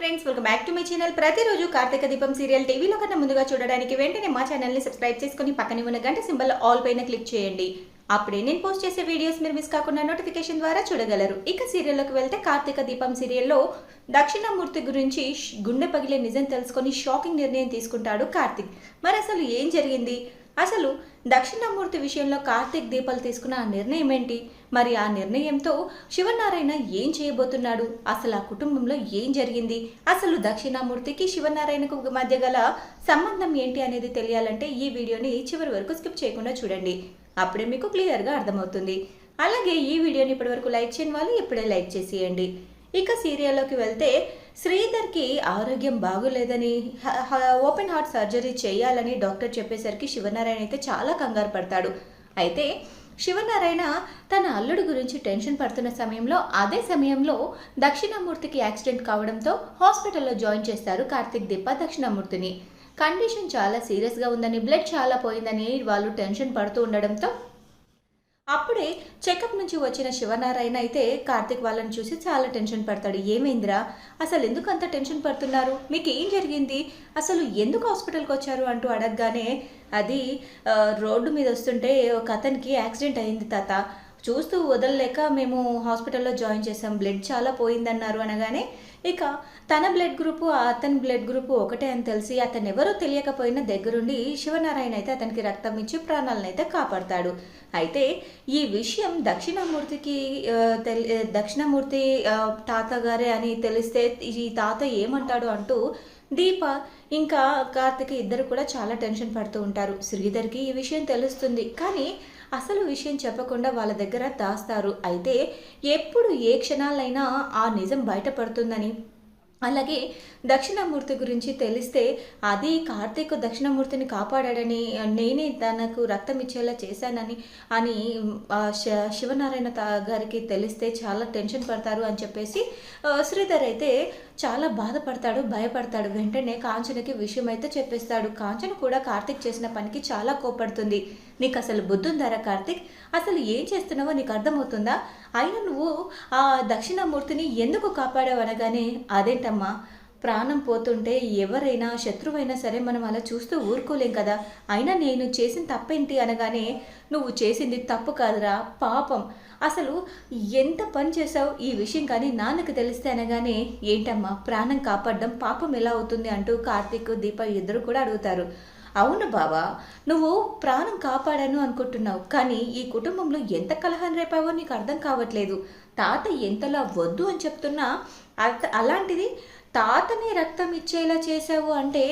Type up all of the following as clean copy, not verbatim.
Friends, welcome back to my channel. ప్రతిరోజు కార్తీక దీపం serial టీవీలో కన్నా ముందుగా చూడడానికి వెంటనే మా ఛానల్ని సబ్స్క్రైబ్ చేసుకుని పక్కనే ఉన్న గంట సింబల్ ఆల్ పైన క్లిక్ చేయండి. అప్పుడే నేను పోస్ట్ చేసే వీడియోస్ మీరు మిస్ కాకుండా నోటిఫికేషన్ ద్వారా చూడగలరు. ఇక సీరియల్లోకి వెళ్తే కార్తీక దీపం సీరియల్లో దక్షిణామూర్తి గురించి గుండె పగిలే నిజం తెలుసుకొని షాకింగ్ నిర్ణయం తీసుకుంటాడు కార్తీక్. మరి అసలు ఏం జరిగింది? అసలు దక్షిణామూర్తి విషయంలో కార్తీక్ దీపాలు తీసుకున్న ఆ నిర్ణయం ఏంటి? మరి ఆ నిర్ణయంతో శివనారాయణ ఏం చేయబోతున్నాడు? అసలు ఆ కుటుంబంలో ఏం జరిగింది? అసలు దక్షిణామూర్తికి శివనారాయణకు మధ్య గల సంబంధం ఏంటి అనేది తెలియాలంటే ఈ వీడియోని చివరి వరకు స్కిప్ చేయకుండా చూడండి. అప్పుడే మీకు క్లియర్గా అర్థమవుతుంది. అలాగే ఈ వీడియోని ఇప్పటివరకు లైక్ చేయని వాళ్ళు ఇప్పుడే లైక్ చేసేయండి. ఇక సీరియల్లోకి వెళ్తే శ్రీధర్కి ఆరోగ్యం బాగోలేదని ఓపెన్ హార్ట్ సర్జరీ చేయాలని డాక్టర్ చెప్పేసరికి శివనారాయణ అయితే చాలా కంగారు పడతాడు. అయితే శివనారాయణ తన అల్లుడి గురించి టెన్షన్ పడుతున్న సమయంలో అదే సమయంలో దక్షిణామూర్తికి యాక్సిడెంట్ కావడంతో హాస్పిటల్లో జాయిన్ చేస్తారు కార్తీక్ దీప దక్షిణామూర్తిని. కండిషన్ చాలా సీరియస్గా ఉందని, బ్లడ్ చాలా పోయిందని వాళ్ళు టెన్షన్ పడుతూ ఉండడంతో అప్పుడే చెకప్ నుంచి వచ్చిన శివనారాయణ అయితే కార్తీక్ వాళ్ళని చూసి చాలా టెన్షన్ పడతాడు. ఏమైందిరా, అసలు ఎందుకు అంత టెన్షన్ పడుతున్నారు? మీకు ఏం జరిగింది? అసలు ఎందుకు హాస్పిటల్కి వచ్చారు అంటూ అడగగానే అది రోడ్డు మీద వస్తుంటే ఒక అతనికి యాక్సిడెంట్ అయింది తాత, చూస్తూ వదలలేక మేము హాస్పిటల్లో జాయిన్ చేసాం, బ్లడ్ చాలా పోయిందన్నారు అనగానే ఇక తన బ్లడ్ గ్రూపు అతని బ్లడ్ గ్రూపు ఒకటే అని తెలిసి అతను ఎవరో తెలియకపోయినా దగ్గరుండి శివనారాయణ అయితే అతనికి రక్తం ఇచ్చి ప్రాణాలను అయితే కాపాడతాడు. అయితే ఈ విషయం దక్షిణామూర్తి తాతగారే అని తెలిస్తే ఈ తాత ఏమంటాడు అంటూ దీప ఇంకా కార్తిక్ ఇద్దరు కూడా చాలా టెన్షన్ పడుతూ ఉంటారు. శ్రీధర్కి ఈ విషయం తెలుస్తుంది, కానీ అసలు విషయం చెప్పకుండా వాళ్ళ దగ్గర దాస్తారు. అయితే ఎప్పుడు ఏ క్షణాలైనా ఆ నిజం బయటపడుతుందని, అలాగే దక్షిణామూర్తి గురించి తెలిస్తే అది కార్తీక్ దక్షిణామూర్తిని కాపాడాడని, నేనే తనకు రక్తం ఇచ్చేలా చేశానని అని శివనారాయణ గారికి తెలిస్తే చాలా టెన్షన్ పడతారు అని చెప్పేసి శ్రీధర్ అయితే చాలా బాధపడతాడు, భయపడతాడు. వెంటనే కాంచనకి విషయం అయితే చెప్పేస్తాడు. కాంచన కూడా కార్తీక్ చేసిన పనికి చాలా కోపడుతుంది. నీకు అసలు బుద్ధుందారా కార్తీక్? అసలు ఏం చేస్తున్నావో నీకు అర్థమవుతుందా? అయినా నువ్వు ఆ దక్షిణామూర్తిని ఎందుకు కాపాడావు అనగానే, అదేంటమ్మా, ప్రాణం పోతుంటే ఎవరైనా శత్రువైనా సరే మనం అలా చూస్తూ ఊరుకోలేం కదా, అయినా నేను చేసిన తప్పేంటి అనగానే, నువ్వు చేసింది తప్పు కాదురా, పాపం, అసలు ఎంత పని చేసావు ఈ విషయం కానీ నాన్నకు తెలిస్తే అనగానే, ఏంటమ్మా ప్రాణం కాపాడడం పాపం ఎలా అవుతుంది అంటూ కార్తీక్ దీప ఇద్దరు కూడా అడుగుతారు. అవును బావా, నువ్వు ప్రాణం కాపాడాను అనుకుంటున్నావు, కానీ ఈ కుటుంబంలో ఎంత కలహం రేపావో నీకు అర్థం కావట్లేదు. తాత ఎంతలా వద్దు అని చెప్తున్నా అలాంటిది తాతని రక్తం ఇచ్చేలా చేసావు అంటే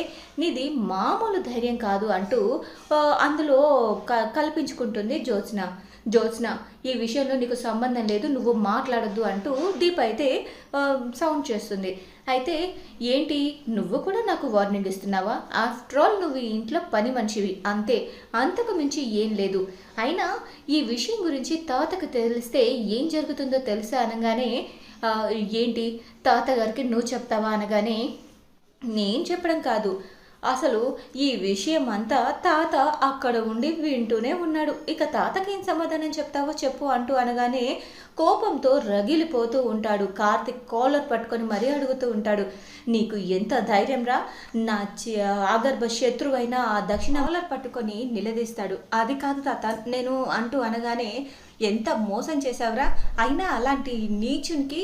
నీది మామూలు ధైర్యం కాదు అంటూ అందులో కల్పించుకుంటుంది జ్యోత్స్న ఈ విషయంలో నీకు సంబంధం లేదు, నువ్వు మాట్లాడొద్దు అంటూ దీప అయితే సౌండ్ చేస్తుంది. అయితే ఏంటి, నువ్వు కూడా నాకు వార్నింగ్ ఇస్తున్నావా? ఆఫ్టర్ ఆల్ నువ్వు ఈ ఇంట్లో పని మనిషివి అంతే, అంతకు మించి ఏం లేదు. అయినా ఈ విషయం గురించి తాతకు తెలిస్తే ఏం జరుగుతుందో తెలుసా అనగానే, ఏంటి తాతగారికి నువ్వు చెప్తావా అనగానే, నేను చెప్పడం కాదు, అసలు ఈ విషయం అంతా తాత అక్కడ ఉండి వింటూనే ఉన్నాడు, ఇక తాతకి ఏం సమాధానం చెప్తావో చెప్పు అంటూ అనగానే కోపంతో రగిలిపోతూ ఉంటాడు. కార్తిక్ కాలర్ పట్టుకొని మరీ అడుగుతూ ఉంటాడు, నీకు ఎంత ధైర్యం రా, నా ఆగర్భ శత్రువైన ఆ దక్షిణ కాలర్ పట్టుకొని నిలదీస్తాడు. అది కాదు తాత నేను అంటూ అనగానే, ఎంత మోసం చేశావురా, అయినా అలాంటి నీచునికి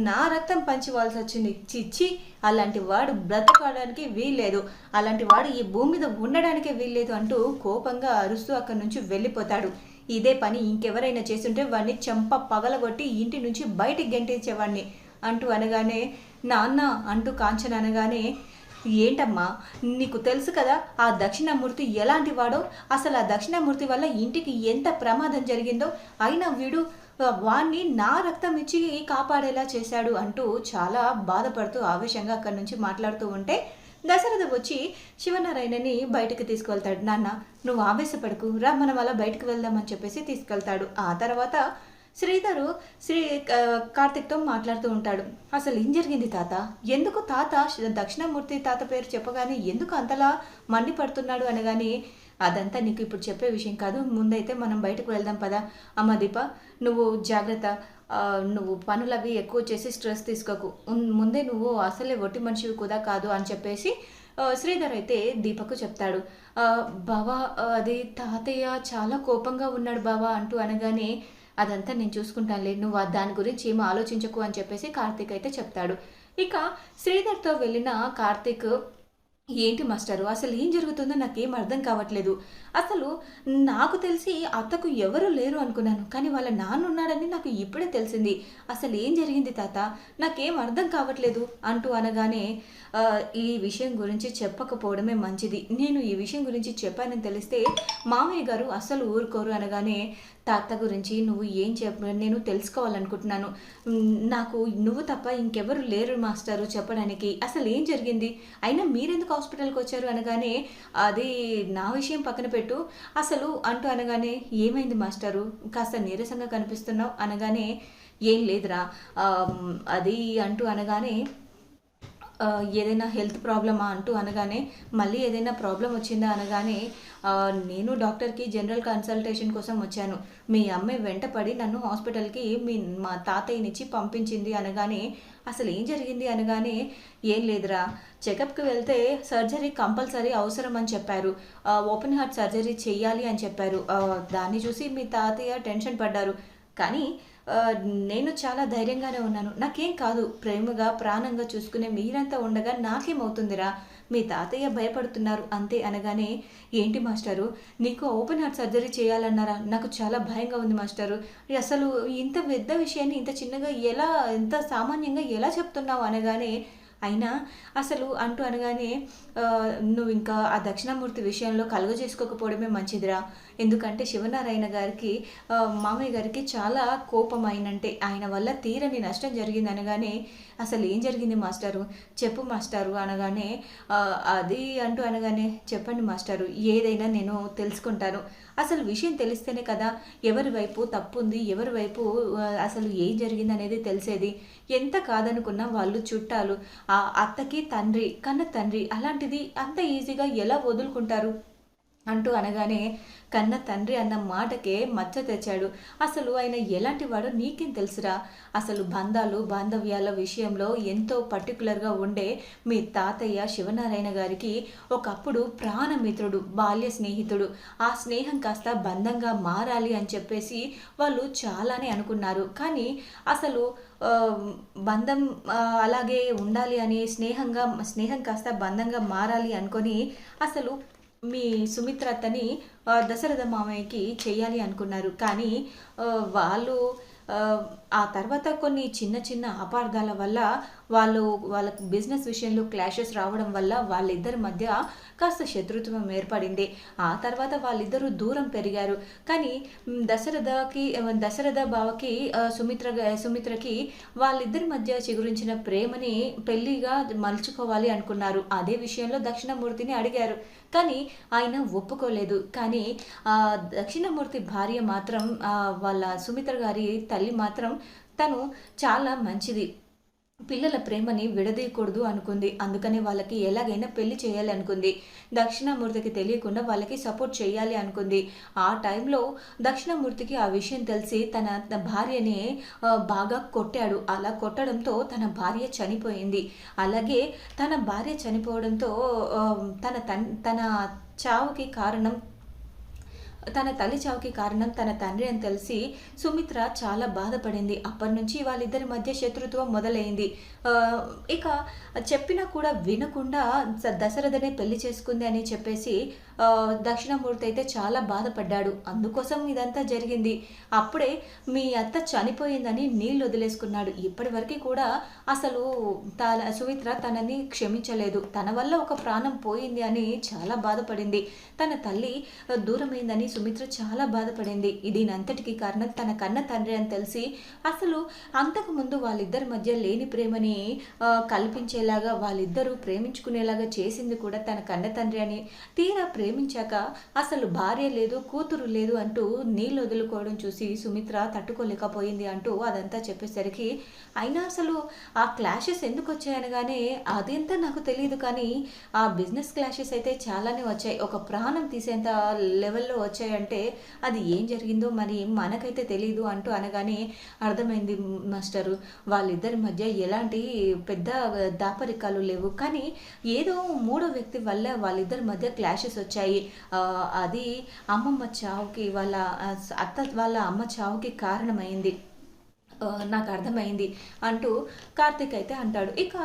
నా రక్తం పంచివాల్సి వచ్చింది, చిచ్చి, అలాంటి వాడు బ్రతకడానికి వీల్లేదు, అలాంటి వాడు ఈ భూమి మీద ఉండడానికే వీల్లేదు అంటూ కోపంగా అరుస్తూ అక్కడి నుంచి వెళ్ళిపోతాడు. ఇదే పని ఇంకెవరైనా చేస్తుంటే వాడిని చెంప పగలగొట్టి ఇంటి నుంచి బయటికి గెంటించేవాడిని అంటూ అనగానే, నాన్న అంటూ కాంచన అనగానే, ఏంటమ్మా నీకు తెలుసు కదా ఆ దక్షిణామూర్తి ఎలాంటి వాడో, అసలు ఆ దక్షిణామూర్తి వల్ల ఇంటికి ఎంత ప్రమాదం జరిగిందో, అయినా వీడు వాణ్ణి నా రక్తం ఇచ్చి కాపాడేలా చేశాడు అంటూ చాలా బాధపడుతూ ఆవేశంగా అక్కడి నుంచి మాట్లాడుతూ ఉంటే దశరథ వచ్చి శివనారాయణని బయటకు తీసుకువెళ్తాడు. నాన్న నువ్వు ఆవేశపడకు రా, మనం అలా బయటకు వెళ్దామని చెప్పేసి తీసుకెళ్తాడు. ఆ తర్వాత శ్రీధరు కార్తిక్తో మాట్లాడుతూ ఉంటాడు. అసలు ఏం జరిగింది తాత, ఎందుకు తాత దక్షిణామూర్తి తాత పేరు చెప్పగానే ఎందుకు అంతలా మండిపడుతున్నాడు అనగానే, అదంతా నీకు ఇప్పుడు చెప్పే విషయం కాదు, ముందైతే మనం బయటకు వెళ్దాం పదా. అమ్మ దీప నువ్వు జాగ్రత్త, నువ్వు పనులవి ఎక్కువ చేసి స్ట్రెస్ తీసుకోకు. ముందే నువ్వు అసలే ఒట్టి మనిషివి కూడా కాదు అని చెప్పేసి శ్రీధర్ అయితే దీపకు చెప్తాడు. బావ అది తాతయ్య చాలా కోపంగా ఉన్నాడు బావ అంటూ అనగానే, అదంతా నేను చూసుకుంటానులే, నువ్వు దాని గురించి ఏమి ఆలోచించకు అని చెప్పేసి కార్తీక్ అయితే చెప్తాడు. ఇక శ్రీధర్‌తో వెళ్ళిన కార్తీక్, ఏంటి మాస్టరు అసలు ఏం జరుగుతుందో నాకేం అర్థం కావట్లేదు. అసలు నాకు తెలిసి అత్తకు ఎవరు లేరు అనుకున్నాను. కానీ వాళ్ళ నాన్న ఉన్నాడని నాకు ఇప్పుడే తెలిసింది. అసలు ఏం జరిగింది తాత? నాకేం అర్థం కావట్లేదు అంటూ అనగానే, ఈ విషయం గురించి చెప్పకపోవడమే మంచిది. నేను ఈ విషయం గురించి చెప్పానని తెలిస్తే మామయ్య గారు అస్సలు ఊరుకోరు అనగానే, తాత గురించి నువ్వు ఏం నేను తెలుసుకోవాలనుకుంటున్నాను. నాకు నువ్వు తప్ప ఇంకెవరు లేరు మాస్టరు చెప్పడానికి. అసలు ఏం జరిగింది? అయినా మీరెందుకు హాస్పిటల్‌కి వచ్చారు అనగానే, అది నా విషయం పక్కన పెట్టు అసలు అంటూ అనగానే, ఏమైంది మాస్టరు? కాస్త నీరసంగా కనిపిస్తున్నావు అనగానే, ఏం లేదురా అది అంటూ అనగానే, ఏదైనా హెల్త్ ప్రాబ్లమా అంటూ అనగానే, మళ్ళీ ఏదైనా ప్రాబ్లం వచ్చిందా అనగానే, నేను డాక్టర్కి జనరల్ కన్సల్టేషన్ కోసం వచ్చాను. మీ అమ్మాయి వెంటపడి నన్ను హాస్పిటల్కి మా తాతయ్యనిచ్చి పంపించింది అనగానే, అసలు ఏం జరిగింది అనగానే, ఏం లేదురా చెకప్కి వెళ్తే సర్జరీ కంపల్సరీ అవసరం అని చెప్పారు. ఓపెన్ హార్ట్ సర్జరీ చెయ్యాలి అని చెప్పారు. దాన్ని చూసి మీ తాతయ్య టెన్షన్ పడ్డారు. కానీ నేను చాలా ధైర్యంగానే ఉన్నాను. నాకేం కాదు, ప్రేమగా ప్రాణంగా చూసుకునే మీరంతా ఉండగా నాకేమవుతుందిరా? మీ తాతయ్య భయపడుతున్నారు అంతే అనగానే, ఏంటి మాస్టరు నీకు ఓపెన్ హార్ట్ సర్జరీ చేయాలన్నారా? నాకు చాలా భయంగా ఉంది మాస్టరు. అసలు ఇంత పెద్ద విషయాన్ని ఇంత చిన్నగా ఎలా, ఇంత సామాన్యంగా ఎలా చెప్తున్నావు అనగానే, అయినా అసలు అంటూ అనగానే, నువ్వు ఇంకా ఆ దక్షిణామూర్తి విషయంలో కలుగజేసుకోకపోవడమే మంచిదిరా. ఎందుకంటే శివనారాయణ గారికి, మామయ్య గారికి చాలా కోపం అయినంటే ఆయన వల్ల తీరని నష్టం జరిగింది అనగానే, అసలు ఏం జరిగింది మాస్టరు చెప్పు మాస్టరు అనగానే, అది అంటూ అనగానే, చెప్పండి మాస్టరు ఏదైనా నేను తెలుసుకుంటాను. అసలు విషయం తెలిస్తేనే కదా ఎవరి వైపు తప్పు ఉంది, ఎవరి వైపు అసలు ఏం జరిగింది అనేది తెలిసేది. ఎంత కాదనుకున్నా వాళ్ళు చుట్టాలు, ఆ అత్తకి తండ్రి, కన్న తండ్రి, అలాంటిది అంత ఈజీగా ఎలా వదులుకుంటారు అంటూ అనగానే, కన్న తండ్రి అన్న మాటకే మచ్చ తెచ్చాడు. అసలు ఆయన ఎలాంటి వాడో నీకేం తెలుసురా? అసలు బంధాలు బాంధవ్యాల విషయంలో ఎంతో పర్టికులర్గా ఉండే మీ తాతయ్య శివనారాయణ గారికి ఒకప్పుడు ప్రాణమిత్రుడు, బాల్య స్నేహితుడు. ఆ స్నేహం కాస్త బంధంగా మారాలి అని చెప్పేసి వాళ్ళు చాలానే అనుకున్నారు. కానీ అసలు బంధం అలాగే ఉండాలి అని స్నేహం కాస్త బంధంగా మారాలి అనుకొని అసలు మీ సుమిత్ర అత్తని దశరథ మామయ్యకి చెయ్యాలి అనుకున్నారు. కానీ వాళ్ళు ఆ తర్వాత కొన్ని చిన్న చిన్న అపార్థాల వల్ల వాళ్ళ బిజినెస్ విషయంలో క్లాషెస్ రావడం వల్ల వాళ్ళిద్దరి మధ్య కాస్త శత్రుత్వం ఏర్పడింది. ఆ తర్వాత వాళ్ళిద్దరూ దూరం పెరిగారు. కానీ దశరథ బావకి సుమిత్రకి వాళ్ళిద్దరి మధ్య చిగురించిన ప్రేమని పెళ్లిగా మలుచుకోవాలి అనుకున్నారు. అదే విషయంలో దక్షిణమూర్తిని అడిగారు. కానీ ఆయన ఒప్పుకోలేదు. కానీ దక్షిణమూర్తి భార్య మాత్రం, వాళ్ళ సుమిత్ర గారి తల్లి మాత్రం, తను చాలా మంచిది, పిల్లల ప్రేమని విడదీయకూడదు అనుకుంది. అందుకని వాళ్ళకి ఎలాగైనా పెళ్లి చేయాలి అనుకుంది. దక్షిణామూర్తికి తెలియకుండా వాళ్ళకి సపోర్ట్ చేయాలి అనుకుంది. ఆ టైంలో దక్షిణామూర్తికి ఆ విషయం తెలిసి తన భార్యని బాగా కొట్టాడు. అలా కొట్టడంతో తన భార్య చనిపోయింది. అలాగే తన భార్య చనిపోవడంతో తన చావుకి కారణం, తన తల్లి చావుకి కారణం తన తండ్రి అని తెలిసి సుమిత్ర చాలా బాధపడింది. అప్పటి నుంచి వాళ్ళిద్దరి మధ్య శత్రుత్వం మొదలైంది. ఇక చెప్పినా కూడా వినకుండా దశరథనే పెళ్లి చేసుకుంది అని చెప్పేసి దక్షిణామూర్తి అయితే చాలా బాధపడ్డాడు. అందుకోసం ఇదంతా జరిగింది. అప్పుడే మీ అత్త చనిపోయిందని నీళ్ళు వదిలేసుకున్నాడు. ఇప్పటి వరకు కూడా అసలు సుమిత్ర తనని క్షమించలేదు. తన వల్ల ఒక ప్రాణం పోయింది అని చాలా బాధపడింది. తన తల్లి దూరమైందని సుమిత్ర చాలా బాధపడింది. దీనంతటికీ కారణం తన కన్న తండ్రి అని తెలిసి అసలు అంతకుముందు వాళ్ళిద్దరి మధ్య లేని ప్రేమని కల్పించేలాగా, వాళ్ళిద్దరూ ప్రేమించుకునేలాగా చేసింది కూడా తన కన్న తండ్రి అని. తీరా ప్రేమించాక అసలు భార్య లేదు, కూతురు లేదు అంటూ నీళ్ళు వదులుకోవడం చూసి సుమిత్ర తట్టుకోలేకపోయింది అంటూ అదంతా చెప్పేసరికి, అయినా అసలు ఆ క్లాషెస్ ఎందుకు వచ్చాయనగానే, అదంతా నాకు తెలియదు కానీ ఆ బిజినెస్ క్లాషెస్ అయితే చాలానే వచ్చాయి. ఒక ప్రాణం తీసేంత లెవెల్లో వచ్చాయి. వచ్చాయంటే అది ఏం జరిగిందో మరి మనకైతే తెలీదు అంటూ అనగానే అర్థమైంది మాస్టరు, వాళ్ళిద్దరి మధ్య ఎలాంటి పెద్ద దాపరికాలు లేవు, కానీ ఏదో మూడో వ్యక్తి వల్ల వాళ్ళిద్దరి మధ్య క్లాషెస్ వచ్చాయి. అది అమ్మమ్మ చావుకి వాళ్ళ అత్త వాళ్ళ అమ్మ చావుకి కారణమైంది, నాకు అర్థమైంది అంటూ కార్తిక్ అయితే అంటాడు. ఇక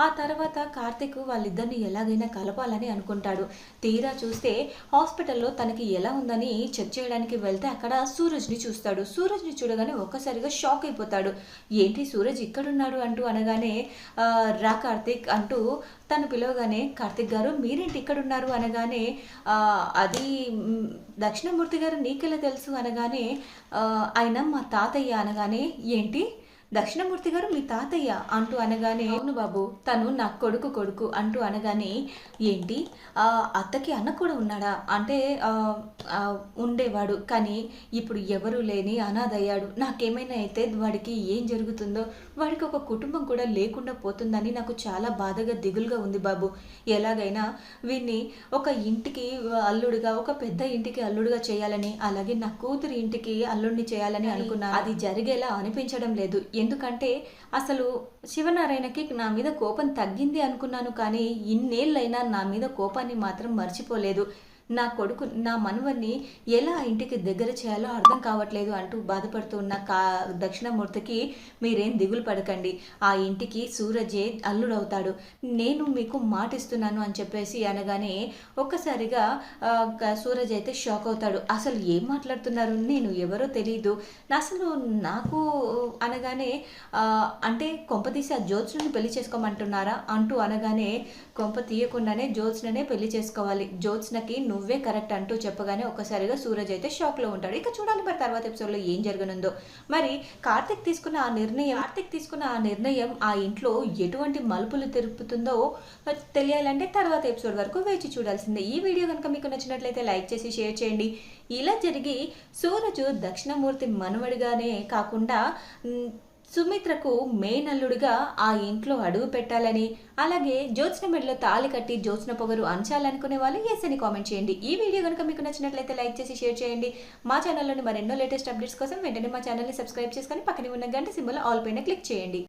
ఆ తర్వాత కార్తిక్ వాళ్ళిద్దరిని ఎలాగైనా కలపాలని అనుకుంటాడు. తీరా చూస్తే హాస్పిటల్లో తనకి ఎలా ఉందని చెక్ చేయడానికి వెళ్తే అక్కడ సూరజ్ని చూస్తాడు. సూరజ్ని చూడగానే ఒక్కసారిగా షాక్ అయిపోతాడు. ఏంటి సూరజ్ ఇక్కడున్నాడు అంటూ అనగానే రా కార్తిక్ అంటూ తను పిలవగానే, కార్తిక్ గారు మీరేంటి ఇక్కడ ఉన్నారు అనగానే, అది దక్షిణమూర్తి గారు నీకెలా తెలుసు అనగానే, ఆయన మా తాతయ్య అనగానే, ఏంటి దక్షిణమూర్తి గారు మీ తాతయ్య అంటూ అనగానే, అవును బాబు తను నా కొడుకు అంటూ అనగానే, ఏంటి అత్తకి అన్న కూడా ఉన్నాడా అంటే ఉండేవాడు, కానీ ఇప్పుడు ఎవరూ లేని అనాథయ్యాడు, నాకేమైనా అయితే వాడికి ఏం జరుగుతుందో, వాడికి ఒక కుటుంబం కూడా లేకుండా పోతుందని నాకు చాలా బాధగా దిగులుగా ఉంది బాబు. ఎలాగైనా వీడిని ఒక ఇంటికి అల్లుడుగా, ఒక పెద్ద ఇంటికి అల్లుడుగా చేయాలని, అలాగే నా కూతురి ఇంటికి అల్లుడిని చేయాలని అనుకున్నా. అది జరిగేలా అనిపించడం లేదు. ఎందుకంటే అసలు శివనారాయణకి నా మీద కోపం తగ్గింది అనుకున్నాను, కానీ ఇన్నేళ్ళైనా నా మీద కోపాన్ని మాత్రం మర్చిపోలేదు. నా కొడుకు నా మనవన్ని ఎలా ఇంటికి దగ్గర చేయాలో అర్థం కావట్లేదు అంటూ బాధపడుతున్న దక్షిణమూర్తికి, మీరేం దిగులు పడకండి, ఆ ఇంటికి సూరజే అల్లుడవుతాడు, నేను మీకు మాటిస్తున్నాను అని చెప్పేసి అనగానే ఒక్కసారిగా సూరజ్ అయితే షాక్ అవుతాడు. అసలు ఏం మాట్లాడుతున్నారు, నేను ఎవరో తెలియదు, అసలు నాకు అనగానే, అంటే కొంపతీసి ఆ జ్యోత్స్నని పెళ్లి చేసుకోమంటున్నారా అంటూ అనగానే, కొంప తీయకుండానే జ్యోత్స్ననే పెళ్లి చేసుకోవాలి, జ్యోత్స్నకి నువ్వే కరెక్ట్ అంటూ చెప్పగానే ఒక్కసారిగా సూరజ్ అయితే షాక్లో ఉంటాడు. ఇక చూడాలి మరి తర్వాత ఎపిసోడ్లో ఏం జరగనుందో. మరి కార్తిక్ తీసుకున్న ఆ నిర్ణయం ఆ ఇంట్లో ఎటువంటి మలుపులు తిరుపుతుందో తెలియాలంటే తర్వాత ఎపిసోడ్ వరకు వేచి చూడాల్సిందే. ఈ వీడియో కనుక మీకు నచ్చినట్లయితే లైక్ చేసి షేర్ చేయండి. ఇలా జరిగి సూరజ్ దక్షిణమూర్తి మనవడిగానే కాకుండా సుమిత్రకు మేనల్లుడిగా ఆ ఇంట్లో అడుగు పెట్టాలని, అలాగే జ్యోత్స్న మెడలో తాళి కట్టి జ్యోత్స్న పొగరు అంచాలనుకునే వాళ్ళు ఎస్ అని కామెంట్ చేయండి. ఈ వీడియో కనుక మీకు నచ్చినట్లయితే లైక్ చేసి షేర్ చేయండి. మా ఛానల్లోని మరెన్నో లేటెస్ట్ అప్డేట్స్ కోసం వెంటనే మా ఛానల్ని సబ్స్క్రైబ్ చేసుకొని పక్కనే ఉన్న గంట సింబల్ ఆల్ పైన క్లిక్ చేయండి.